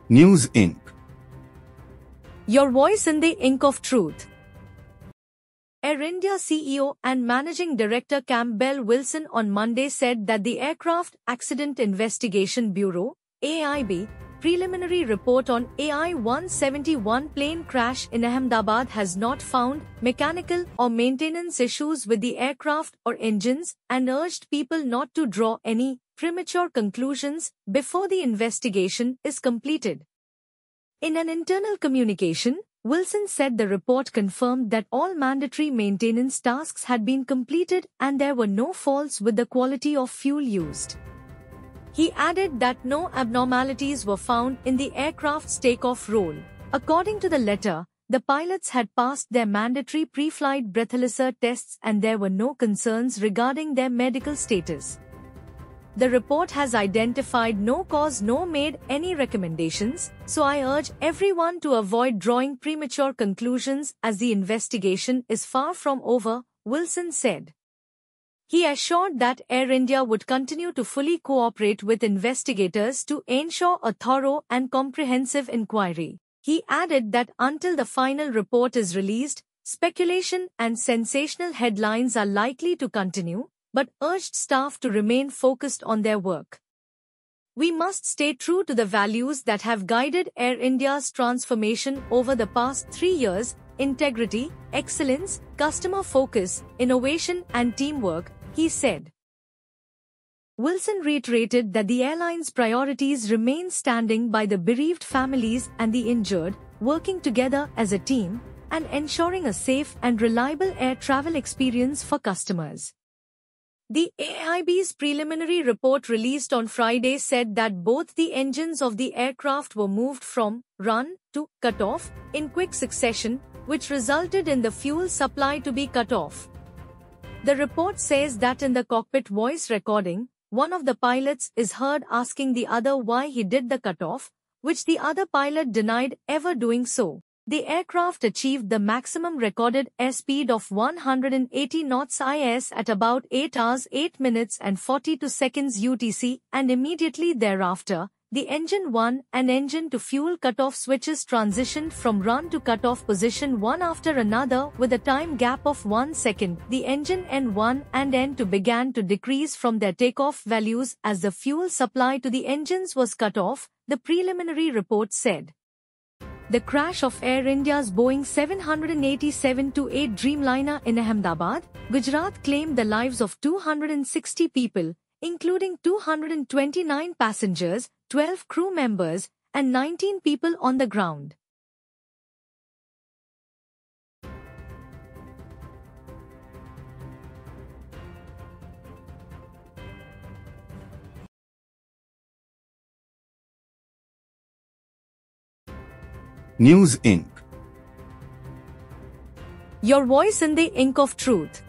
News Inc. Your voice in the ink of truth. Air India CEO and Managing Director Campbell Wilson on Monday said that the Aircraft Accident Investigation Bureau (AIB) preliminary report on AI-171 plane crash in Ahmedabad has not found mechanical or maintenance issues with the aircraft or engines, and urged people not to draw any premature conclusions before the investigation is completed. In an internal communication, Wilson said the report confirmed that all mandatory maintenance tasks had been completed and there were no faults with the quality of fuel used. He added that no abnormalities were found in the aircraft's takeoff roll. According to the letter, the pilots had passed their mandatory pre-flight breathalyzer tests and there were no concerns regarding their medical status. The report has identified no cause nor made any recommendations, so I urge everyone to avoid drawing premature conclusions as the investigation is far from over, Wilson said. He assured that Air India would continue to fully cooperate with investigators to ensure a thorough and comprehensive inquiry. He added that until the final report is released, speculation and sensational headlines are likely to continue, but urged staff to remain focused on their work. We must stay true to the values that have guided Air India's transformation over the past 3 years: integrity, excellence, customer focus, innovation and teamwork, he said. Wilson reiterated that the airline's priorities remain standing by the bereaved families and the injured, working together as a team, and ensuring a safe and reliable air travel experience for customers. The AIB's preliminary report released on Friday said that both the engines of the aircraft were moved from run to cut off in quick succession, which resulted in the fuel supply to be cut off. The report says that in the cockpit voice recording, one of the pilots is heard asking the other why he did the cutoff, which the other pilot denied ever doing so. The aircraft achieved the maximum recorded airspeed of 180 knots IS at about 8 hours 8 minutes and 42 seconds UTC, and immediately thereafter, the engine 1 and engine 2 fuel cutoff switches transitioned from run to cutoff position one after another with a time gap of 1 second. The engine N1 and N2 began to decrease from their takeoff values as the fuel supply to the engines was cut off, the preliminary report said. The crash of Air India's Boeing 787-8 Dreamliner in Ahmedabad, Gujarat claimed the lives of 260 people, including 229 passengers, 12 crew members, and 19 people on the ground. News Inc. Your voice in the ink of truth.